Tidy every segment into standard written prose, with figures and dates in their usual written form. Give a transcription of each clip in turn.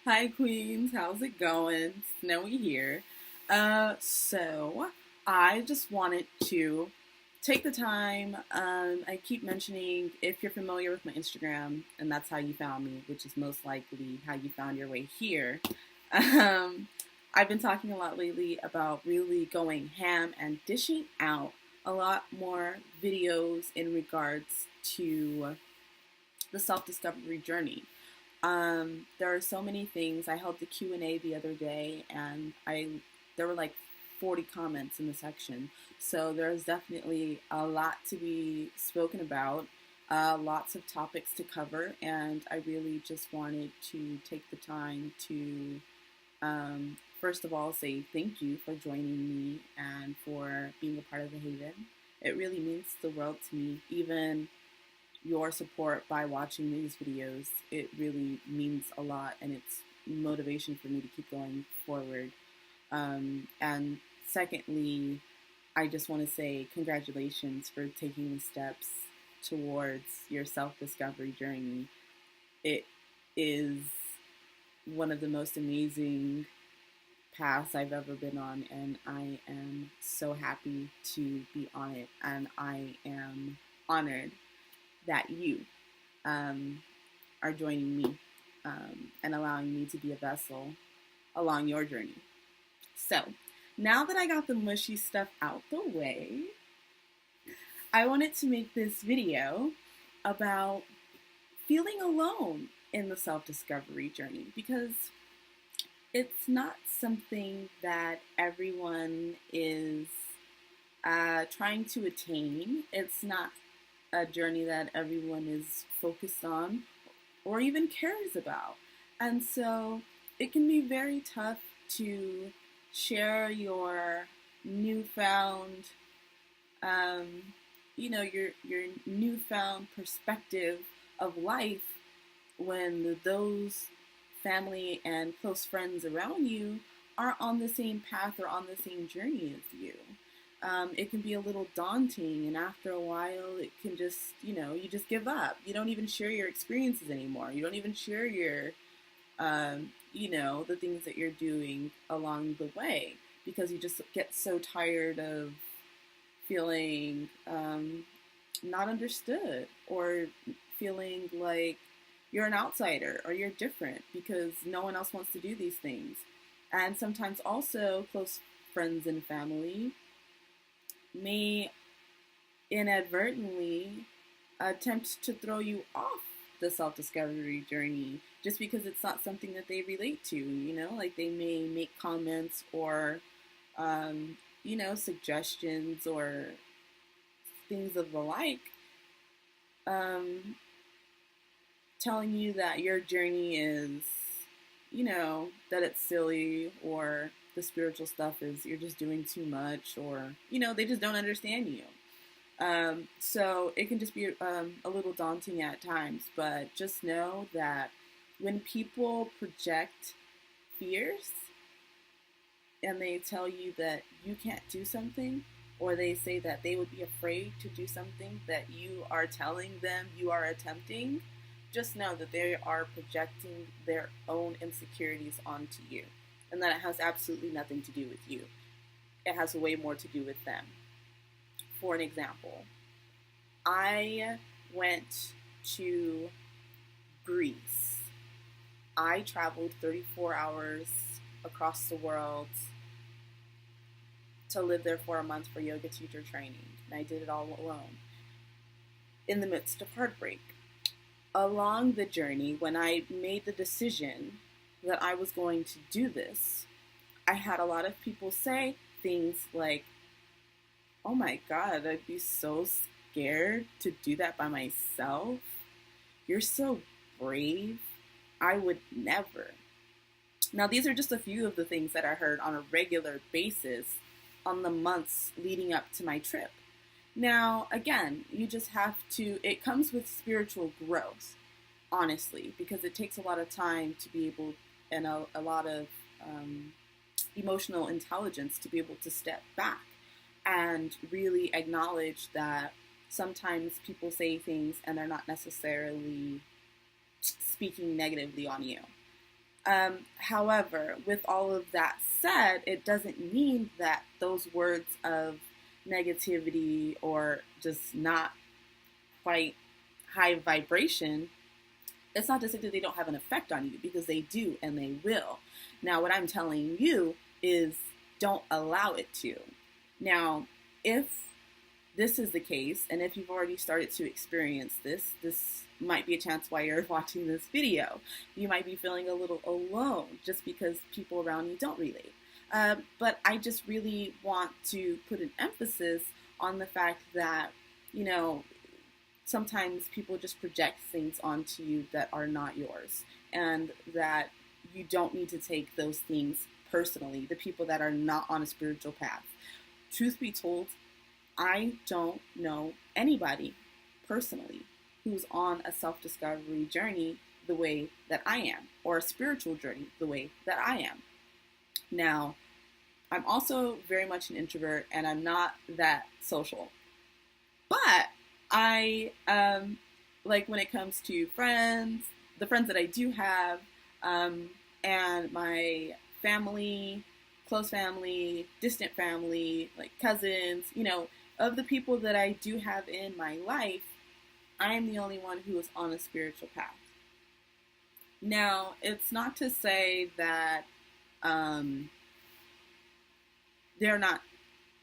Hi, Queens. How's it going? Snowy here. So I just wanted to take the time. I keep mentioning if you're familiar with my Instagram, and that's how you found me, which is most likely how you found your way here. Um, I've been talking a lot lately about really going ham and dishing out a lot more videos in regards to the self-discovery journey. There are so many things. I held the Q&A the other day, and there were like 40 comments in the section. So there's definitely a lot to be spoken about, lots of topics to cover, and I really just wanted to take the time to, first of all, say thank you for joining me and for being a part of the Haven. It really means the world to me, even your support by watching these videos. It really means a lot, and it's motivation for me to keep going forward. And secondly, I just want to say congratulations for taking the steps towards your self-discovery journey. It is one of the most amazing paths I've ever been on, and I am so happy to be on it, and I am honored that you um, are joining me and allowing me to be a vessel along your journey. So, now that I got the mushy stuff out the way, I wanted to make this video about feeling alone in the self-discovery journey, because it's not something that everyone is trying to attain. It's not a journey that everyone is focused on or even cares about. And so it can be very tough to share your newfound, um, your newfound perspective of life when those family and close friends around you are on the same path or on the same journey as you. It can be a little daunting, and after a while, it can just, you just give up. You don't even share your experiences anymore. You don't even share your, the things that you're doing along the way, because you just get so tired of feeling not understood, or feeling like you're an outsider or you're different because no one else wants to do these things. And sometimes also close friends and family may inadvertently attempt to throw you off the self-discovery journey just because it's not something that they relate to, like they may make comments or, suggestions or things of the like, telling you that your journey is, that it's silly, or the spiritual stuff is you're just doing too much, or, they just don't understand you. So it can just be a little daunting at times, but just know that when people project fears and they tell you that you can't do something, or they say that they would be afraid to do something that you are telling them you are attempting, just know that they are projecting their own insecurities onto you, and that it has absolutely nothing to do with you. It has way more to do with them. For an example, I went to Greece. I traveled 34 hours across the world to live there for a month for yoga teacher training, and I did it all alone in the midst of heartbreak. Along the journey, when I made the decision that I was going to do this, I had a lot of people say things like, "Oh my God, I'd be so scared to do that by myself. You're so brave. I would never." Now, these are just a few of the things that I heard on a regular basis on the months leading up to my trip. Now, again, you just have to, it comes with spiritual growth, honestly, because it takes a lot of time to be able, and a lot of emotional intelligence to be able to step back and really acknowledge that sometimes people say things and they're not necessarily speaking negatively on you. However, with all of that said, it doesn't mean that those words of negativity or just not quite high vibration, it's not to say that they don't have an effect on you, because they do and they will. Now, what I'm telling you is don't allow it to. Now, if this is the case, and if you've already started to experience this might be a chance why you're watching this video. You might be feeling a little alone just because people around you don't relate. But I just really want to put an emphasis on the fact that, you know, sometimes people just project things onto you that are not yours, and that you don't need to take those things personally, the people that are not on a spiritual path. Truth be told, I don't know anybody personally who's on a self-discovery journey the way that I am, or a spiritual journey the way that I am. Now, I'm also very much an introvert, and I'm not that social. But I, like when it comes to friends, the friends that I do have, and my family, close family, distant family, like cousins, you know, of the people that I do have in my life, I am the only one who is on a spiritual path. Now, it's not to say that they're not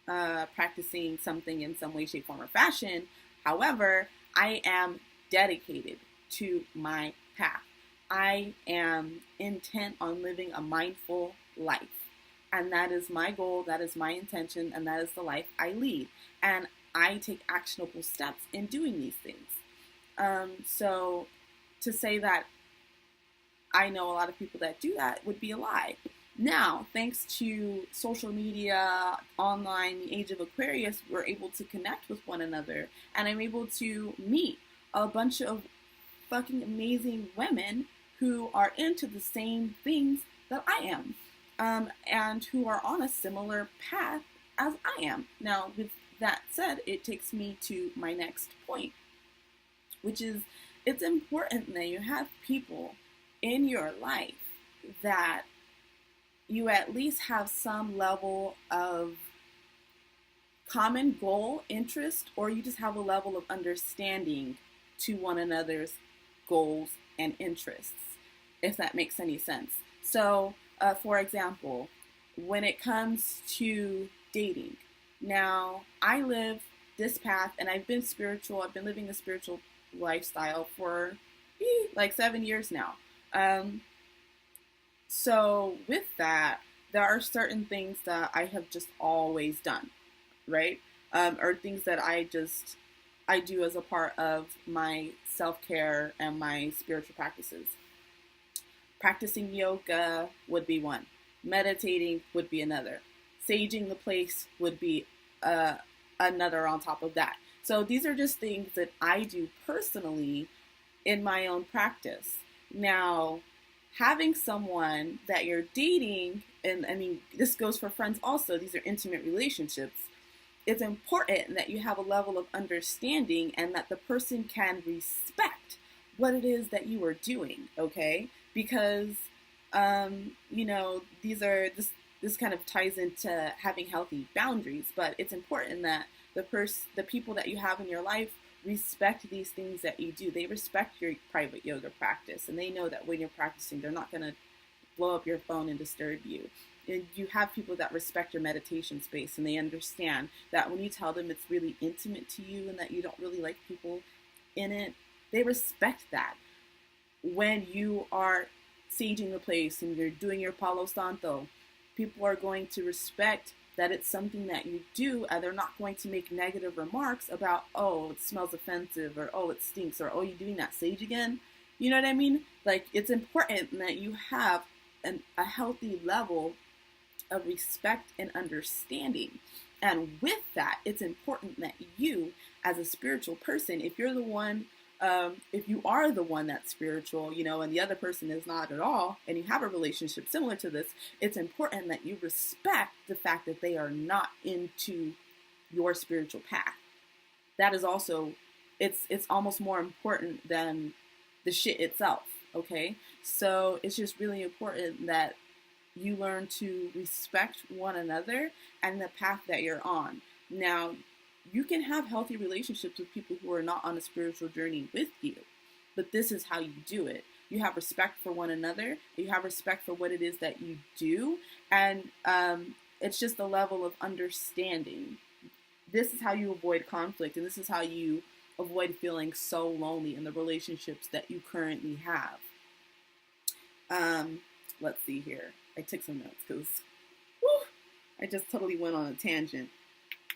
practicing something in some way, shape, form, or fashion. However, I am dedicated to my path. I am intent on living a mindful life. And that is my goal, that is my intention, and that is the life I lead. And I take actionable steps in doing these things. So to say that I know a lot of people that do that would be a lie. Now, thanks to social media, online, the age of Aquarius, we're able to connect with one another. And I'm able to meet a bunch of fucking amazing women who are into the same things that I am. And who are on a similar path as I am. Now, with that said, it takes me to my next point, which is it's important that you have people in your life that you at least have some level of common goal, interest, or you just have a level of understanding to one another's goals and interests, if that makes any sense. So, for example, when it comes to dating, now I live this path and I've been spiritual, I've been living a spiritual lifestyle for like 7 years now. So with that, there are certain things that I have just always done, right? Or things that I do as a part of my self-care and my spiritual practices. Practicing yoga would be one. Meditating would be another. Saging the place would be another on top of that. So these are just things that I do personally in my own practice. Now, having someone that you're dating, and I mean, this goes for friends also, these are intimate relationships. It's important that you have a level of understanding and that the person can respect what it is that you are doing, okay? Because, you know, this kind of ties into having healthy boundaries, but it's important that the people that you have in your life respect these things that you do. They respect your private yoga practice, and they know that when you're practicing, they're not going to blow up your phone and disturb you. And you have people that respect your meditation space, and they understand that when you tell them it's really intimate to you and that you don't really like people in it, they respect that. When you are saging the place and you're doing your Palo Santo, people are going to respect that it's something that you do, and they're not going to make negative remarks about, oh, it smells offensive, or oh, it stinks, or oh, you're doing that sage again. You know what I mean? Like, it's important that you have a healthy level of respect and understanding. And with that, it's important that you, as a spiritual person, if you're the one, if you are the one that's spiritual, you know, and the other person is not at all, and you have a relationship similar to this, it's important that you respect the fact that they are not into your spiritual path. That is also, it's almost more important than the shit itself. okay? So it's just really important that you learn to respect one another and the path that you're on. Now, you can have healthy relationships with people who are not on a spiritual journey with you, but this is how you do it. You have respect for one another, you have respect for what it is that you do, and it's just a level of understanding. This is how you avoid conflict, and this is how you avoid feeling so lonely in the relationships that you currently have. Um, let's see here. I took some notes because I just totally went on a tangent.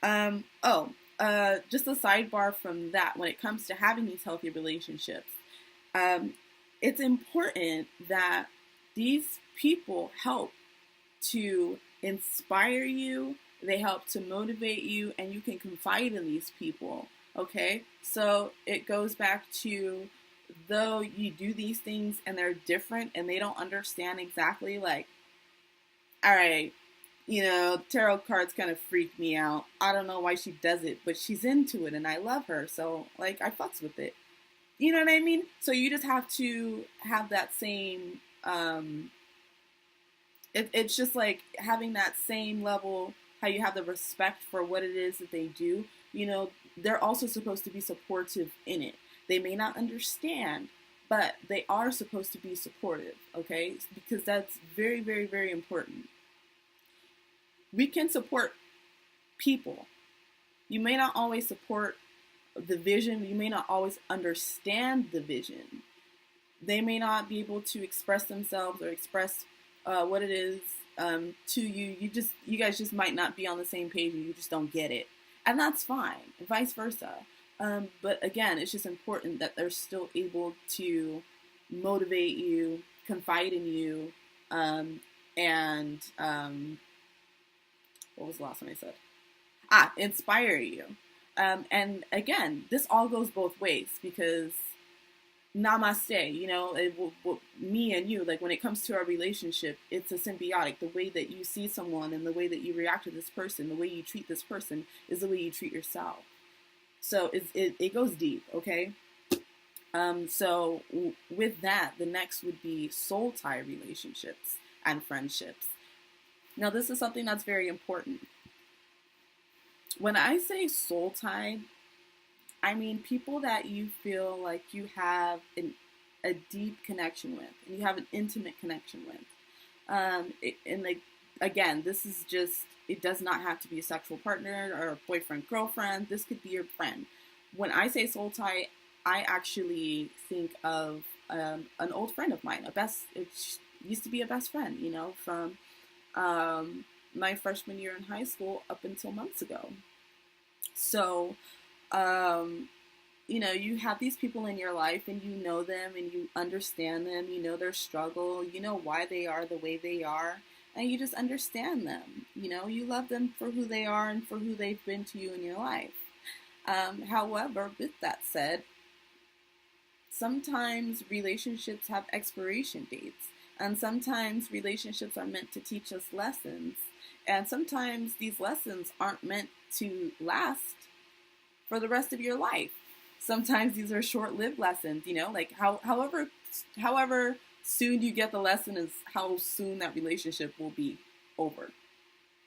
Just a sidebar from that. When it comes to having these healthy relationships, um, it's important that these people help to inspire you. They help to motivate you, and you can confide in these people. Okay, so it goes back to, though you do these things and they're different and they don't understand exactly, like, all right, tarot cards kind of freak me out. I don't know why she does it, but she's into it and I love her. So, like, I fucks with it. You know what I mean? So you just have to have that same, it's just like having that same level, how you have the respect for what it is that they do. They're also supposed to be supportive in it. They may not understand, but they are supposed to be supportive, okay? Because that's very, very, very important. We can support people. You may not always support the vision. You may not always understand the vision. They may not be able to express themselves or express what it is to you. You guys just might not be on the same page, and you just don't get it, and that's fine. And vice versa. But again, it's just important that they're still able to motivate you, confide in you, and what was the last one I said? Inspire you. And again, this all goes both ways, because namaste, me and you, like, when it comes to our relationship, it's a symbiotic. The way that you see someone and the way that you react to this person, the way you treat this person, is the way you treat yourself. So it goes deep, okay? So with that, the next would be soul tie relationships and friendships. Now, this is something that's very important. When I say soul tie, I mean people that you feel like you have a deep connection with, and you have an intimate connection with. And like, again, this is just, it does not have to be a sexual partner or a boyfriend, girlfriend. This could be your friend. When I say soul tie, I actually think of an old friend of mine, it used to be a best friend, from my freshman year in high school up until months ago. So, you have these people in your life, and you know them and you understand them, you know their struggle, you know why they are the way they are, and you just understand them. You love them for who they are and for who they've been to you in your life. However, with that said, sometimes relationships have expiration dates, and sometimes relationships are meant to teach us lessons, and sometimes these lessons aren't meant to last for the rest of your life. Sometimes these are short-lived lessons, like however soon you get the lesson is how soon that relationship will be over.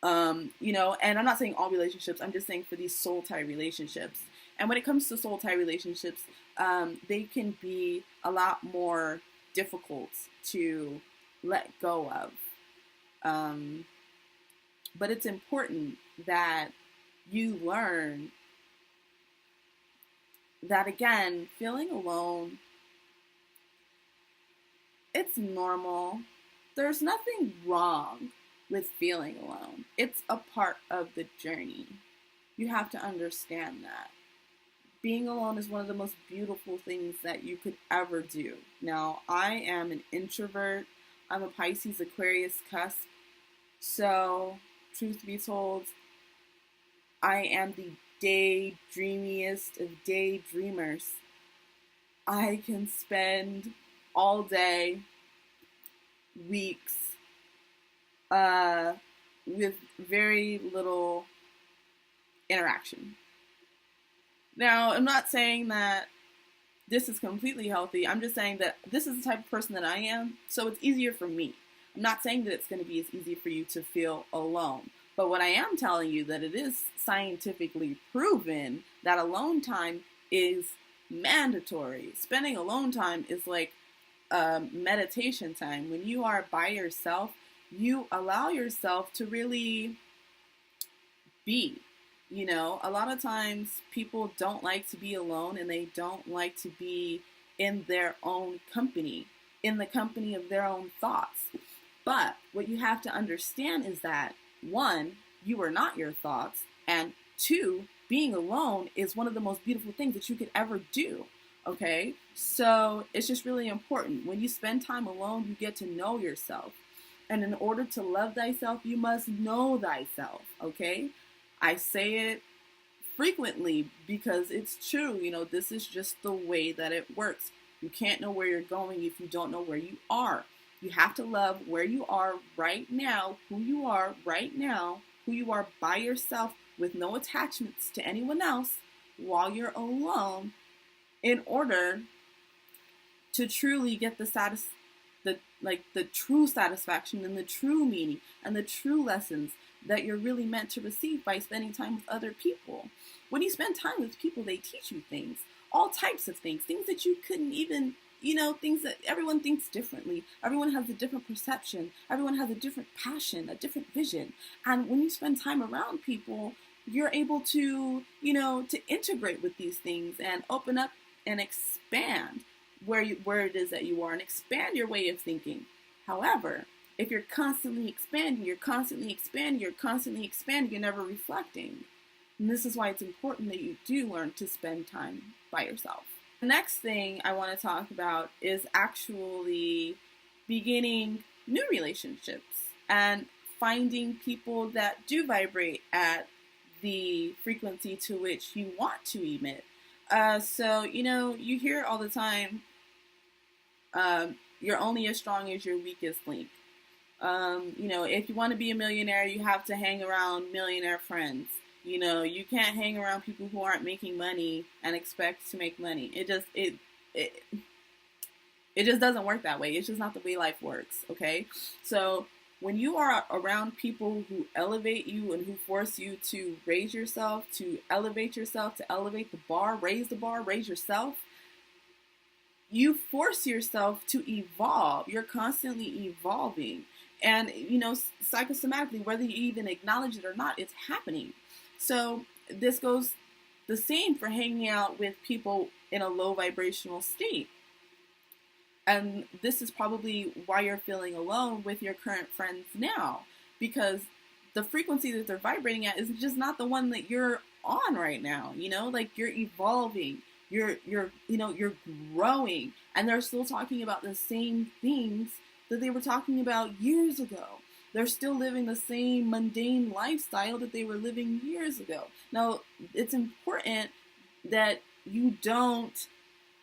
And I'm not saying all relationships, I'm just saying for these soul tie relationships. And when it comes to soul tie relationships, they can be a lot more difficult to let go of. But it's important that you learn that, again, feeling alone, it's normal. There's nothing wrong with feeling alone. It's a part of the journey. You have to understand that. Being alone is one of the most beautiful things that you could ever do. Now, I am an introvert. I'm a Pisces Aquarius cusp. So, truth be told, I am the daydreamiest of daydreamers. I can spend all day, weeks, with very little interaction. Now, I'm not saying that this is completely healthy. I'm just saying that this is the type of person that I am, so it's easier for me. I'm not saying that it's going to be as easy for you to feel alone. But what I am telling you that it is scientifically proven that alone time is mandatory. Spending alone time is like meditation time. When you are by yourself, you allow yourself to really be. You know, a lot of times people don't like to be alone and they don't like to be in their own company, in the company of their own thoughts. But what you have to understand is that, one, you are not your thoughts, and two, being alone is one of the most beautiful things that you could ever do. Okay? So it's just really important. When you spend time alone, you get to know yourself. And in order to love thyself, you must know thyself. Okay? I say it frequently because it's true. You know, this is just the way that it works. You can't know where you're going if you don't know where you are. You have to love where you are right now, who you are right now, who you are by yourself with no attachments to anyone else while you're alone in order to truly get the true satisfaction and the true meaning and the true lessons that you're really meant to receive by spending time with other people. When you spend time with people, they teach you things, all types of things that you couldn't even, you know, things that everyone thinks differently. Everyone has a different perception. Everyone has a different passion, a different vision. And when you spend time around people, you're able to, you know, to integrate with these things and open up and expand where it is that you are and expand your way of thinking. However, if you're constantly expanding, you're never reflecting. And this is why it's important that you do learn to spend time by yourself. The next thing I want to talk about is actually beginning new relationships and finding people that do vibrate at the frequency to which you want to emit. So, you know, you hear all the time, you're only as strong as your weakest link. You know, if you want to be a millionaire, you have to hang around millionaire friends. You know, you can't hang around people who aren't making money and expect to make money. It just doesn't work that way. It's just not the way life works, okay? So when you are around people who elevate you and who force you to raise yourself, to elevate the bar, raise yourself, you force yourself to evolve. You're constantly evolving. And, you know, psychosomatically, whether you even acknowledge it or not, it's happening. So this goes the same for hanging out with people in a low vibrational state. And this is probably why you're feeling alone with your current friends now, because the frequency that they're vibrating at is just not the one that you're on right now. You know, like you're evolving, you're growing, and they're still talking about the same things that they were talking about years ago. They're still living the same mundane lifestyle that they were living years ago. Now, it's important that you don't.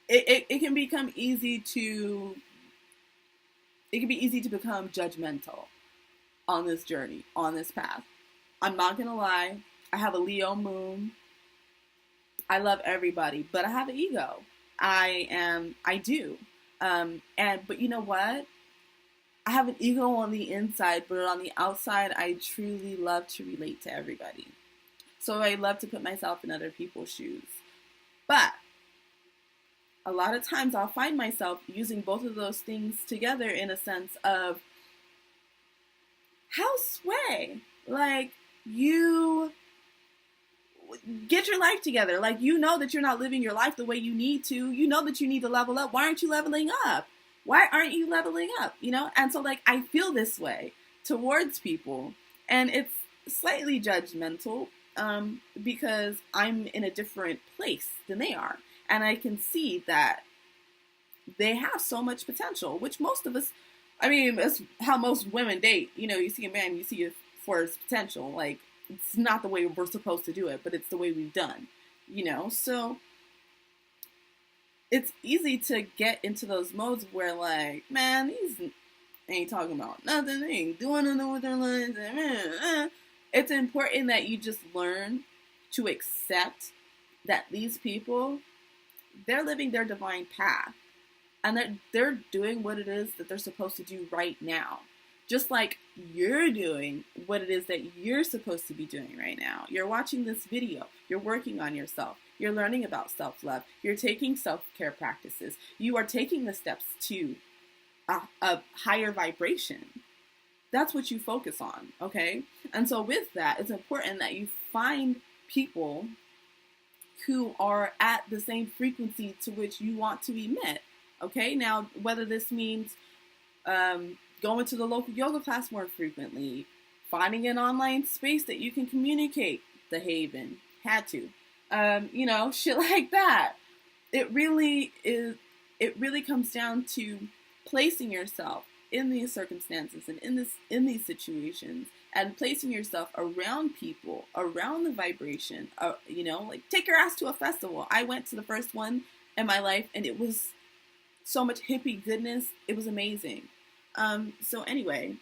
It can become easy to. It can be easy to become judgmental on this journey, on this path. I'm not gonna lie. I have a Leo moon. I love everybody, but I have an ego. I do. But you know what? I have an ego on the inside, but on the outside, I truly love to relate to everybody. So I love to put myself in other people's shoes. But a lot of times I'll find myself using both of those things together in a sense of, how sway? Like, you get your life together. Like, you know that you're not living your life the way you need to. You know that you need to level up. Why aren't you leveling up? Why aren't you leveling up? You know? And so, like, I feel this way towards people. And it's slightly judgmental because I'm in a different place than they are. And I can see that they have so much potential, which most of us, I mean, that's how most women date. You know, you see a man, you see it for his potential. Like, it's not the way we're supposed to do it, but it's the way we've done, you know? So it's easy to get into those modes where, like, man, these ain't talking about nothing. They ain't doing nothing with their lives. It's important that you just learn to accept that these people, they're living their divine path, and they're doing what it is that they're supposed to do right now. Just like you're doing what it is that you're supposed to be doing right now. You're watching this video, you're working on yourself, you're learning about self-love, you're taking self-care practices, you are taking the steps to a higher vibration. That's what you focus on, okay? And so with that, it's important that you find people who are at the same frequency to which you want to emit, okay? Now, whether this means going to the local yoga class more frequently, finding an online space that you can communicate, the Haven, had to, shit like that. It really comes down to placing yourself in these circumstances and in these situations, and placing yourself around people, around the vibration. Like take your ass to a festival. I went to the first one in my life, and it was so much hippie goodness. It was amazing. So anyway,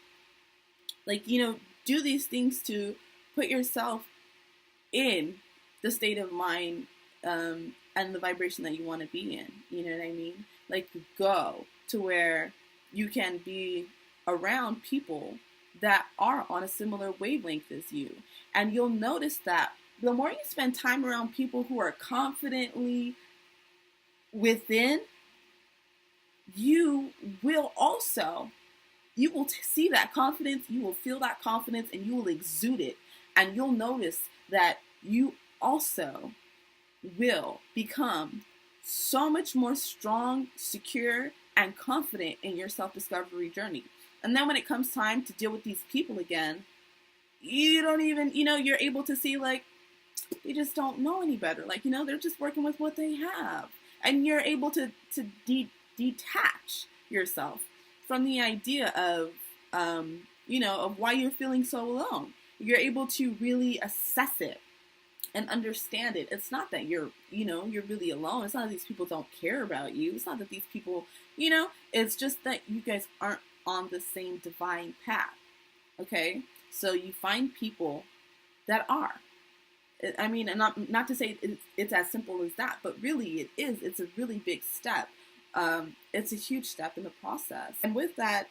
do these things to put yourself in the state of mind and the vibration that you want to be in. You know what I mean? Like, go to where you can be around people that are on a similar wavelength as you. And you'll notice that the more you spend time around people who are confidently within, you will see that confidence, you will feel that confidence, and you will exude it. And you'll notice that you also will become so much more strong, secure, and confident in your self-discovery journey. And then when it comes time to deal with these people again, you don't even, you're able to see, like, they just don't know any better. Like, they're just working with what they have. And you're able to detach yourself from the idea of, of why you're feeling so alone. You're able to really assess it and understand it. It's not that you're really alone. It's not that these people don't care about you. It's not that these people, it's just that you guys aren't on the same divine path. Okay? So you find people that are. I mean, and not to say it's as simple as that, but really it is. It's a really big step. It's a huge step in the process. And with that,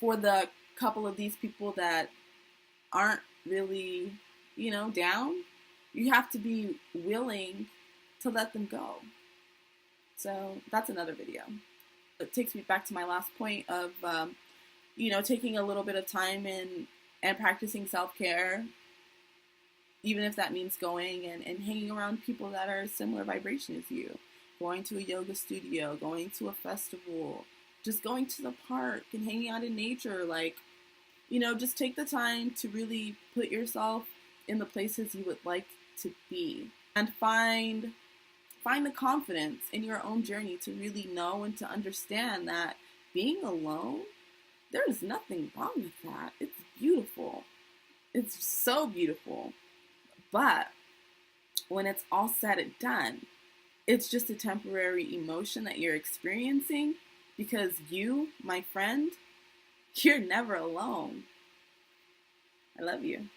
for the couple of these people that aren't really, down, you have to be willing to let them go. So that's another video. It takes me back to my last point of, taking a little bit of time and practicing self-care, even if that means going and hanging around people that are similar vibration as you, going to a yoga studio, going to a festival, just going to the park and hanging out in nature. Like, just take the time to really put yourself in the places you would like to be, and find the confidence in your own journey to really know and to understand that being alone, there is nothing wrong with that. It's beautiful. It's so beautiful. But when it's all said and done, it's just a temporary emotion that you're experiencing, because you, my friend, you're never alone. I love you.